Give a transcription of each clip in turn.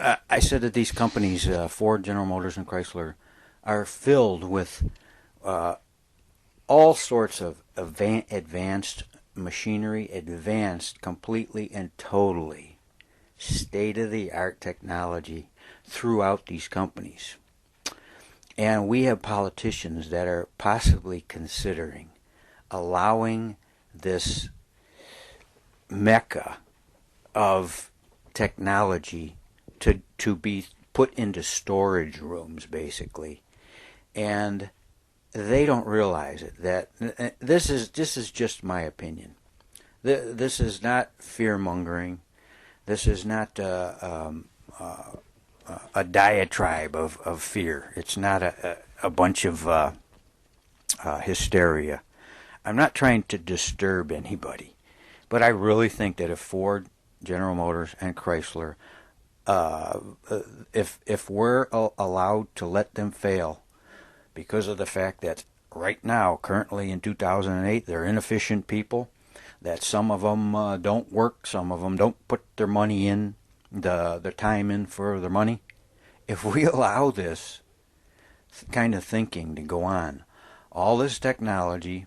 I said that these companies, Ford, General Motors, and Chrysler, are filled with uh, all sorts of advanced machinery, advanced completely and totally state of the art technology throughout these companies. And we have politicians that are possibly considering allowing this mecca of technology to be put into storage rooms, basically. And they don't realize it. That this is just my opinion. This is not fear mongering. This is not a diatribe of fear. It's not a bunch of hysteria. I'm not trying to disturb anybody, but I really think that if Ford, General Motors, and Chrysler, uh, if we're allowed to let them fail because of the fact that right now, currently in 2008, they're inefficient people, that some of them don't work, some of them don't put their money in, the time in for their money. If we allow this kind of thinking to go on, all this technology,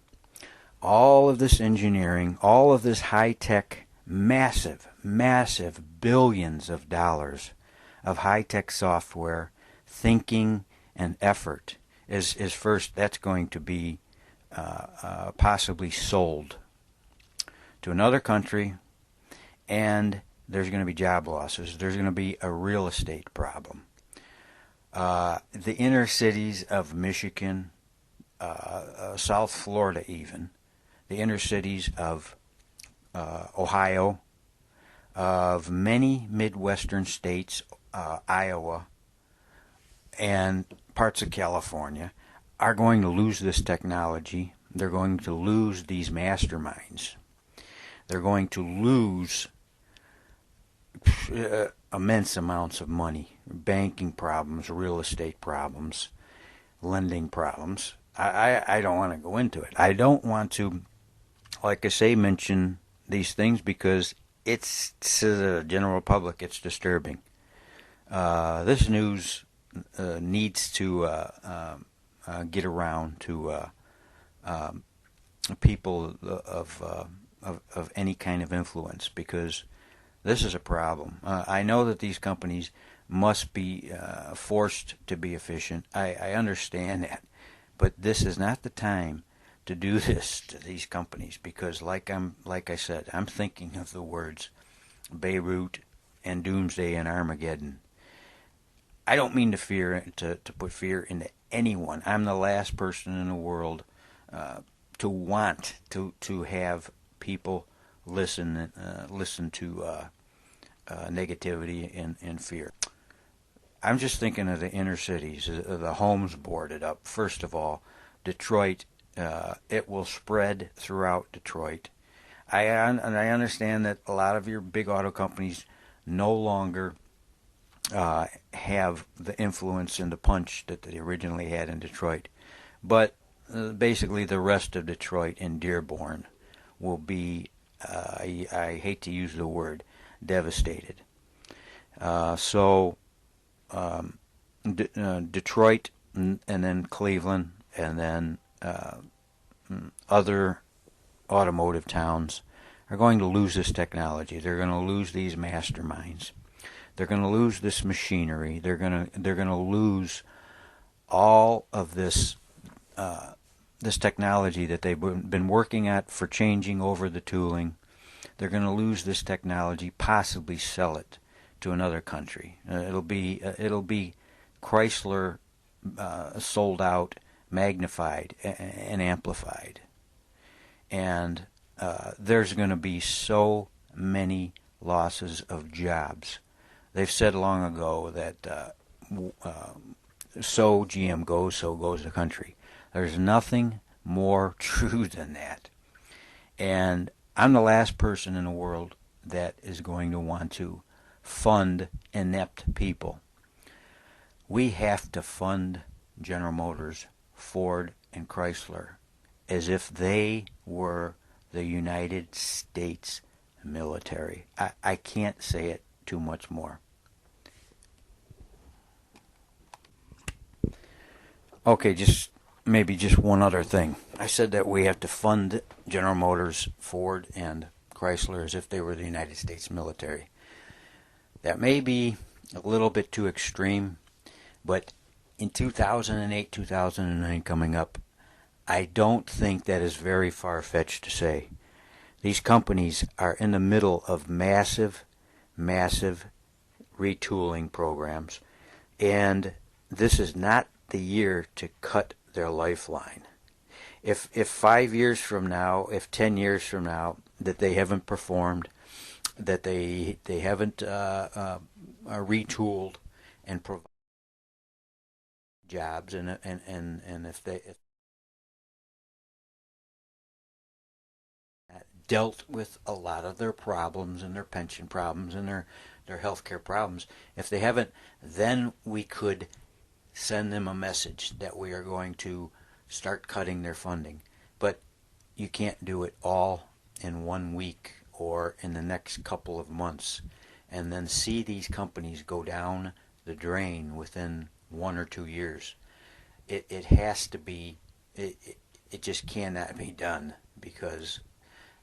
all of this engineering, all of this high-tech, massive, massive billions of dollars of high-tech software, thinking, and effort is first, that's going to be possibly sold to another country, and there's going to be job losses. There's going to be a real estate problem. The inner cities of Michigan, South Florida even, the inner cities of Ohio, of many Midwestern states, Iowa, and parts of California, are going to lose this technology. They're going to lose these masterminds. They're going to lose immense amounts of money, banking problems, real estate problems, lending problems. I don't want to go into it. I don't want to, like I say, mention these things because it's to the general public, it's disturbing. This news needs to get around to people of any kind of influence, because this is a problem. I know that these companies must be forced to be efficient. I understand that, but this is not the time to do this to these companies, because like I said, I'm thinking of the words Beirut and Doomsday and Armageddon. I don't mean to put fear into anyone. I'm the last person in the world to want to have people listen to negativity and fear. I'm just thinking of the inner cities, the homes boarded up. First of all, Detroit, it will spread throughout Detroit. And I understand that a lot of your big auto companies no longer have the influence and the punch that they originally had in Detroit. But basically the rest of Detroit and Dearborn will be, I hate to use the word, devastated. So Detroit and then Cleveland and then other automotive towns are going to lose this technology. They're going to lose these masterminds. They're going to lose this machinery. They're going to lose all of this this technology that they've been working at for changing over the tooling. They're going to lose this technology, possibly sell it to another country. It'll be Chrysler sold out, magnified, and amplified. And there's going to be so many losses of jobs. They've said long ago that so GM goes, so goes the country. There's nothing more true than that. And I'm the last person in the world that is going to want to fund inept people. We have to fund General Motors, Ford, and Chrysler as if they were the United States military. I can't say it too much more. Okay, maybe just one other thing. I said that we have to fund General Motors, Ford, and Chrysler as if they were the United States military. That may be a little bit too extreme, but in 2008, 2009 coming up, I don't think that is very far-fetched to say. These companies are in the middle of massive, massive retooling programs, and this is not the year to cut their lifeline. If 5 years from now, if 10 years from now, that they haven't performed, that they haven't retooled and provided jobs, and if dealt with a lot of their problems and their pension problems and their health care problems, if they haven't, then we could send them a message that we are going to start cutting their funding. But you can't do it all in 1 week or in the next couple of months and then see these companies go down the drain within 1 or 2 years. It has to be, it just cannot be done, because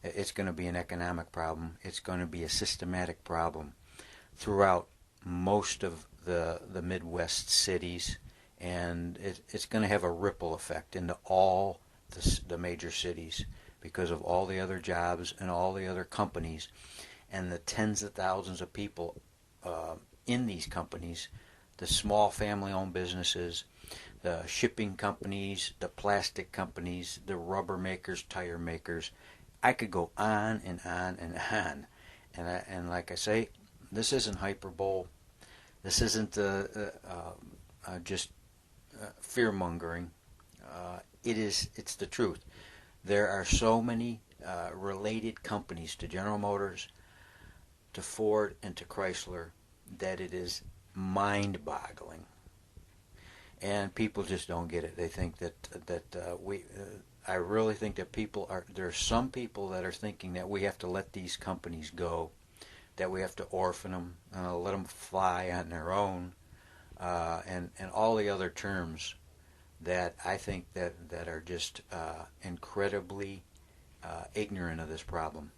it's going to be an economic problem. It's going to be a systematic problem throughout most of the Midwest cities, and it's going to have a ripple effect into all the major cities because of all the other jobs and all the other companies and the tens of thousands of people in these companies, the small family-owned businesses, the shipping companies, the plastic companies, the rubber makers, tire makers. I could go on and on and on. And like I say, this isn't hyperbole. This isn't just fear-mongering. It's the truth. There are so many related companies to General Motors, to Ford, and to Chrysler that it is mind-boggling. And people just don't get it. They think I really think that there's some people that are thinking that we have to let these companies go, that we have to orphan them, let them fly on their own, and all the other terms that I think that are just incredibly ignorant of this problem.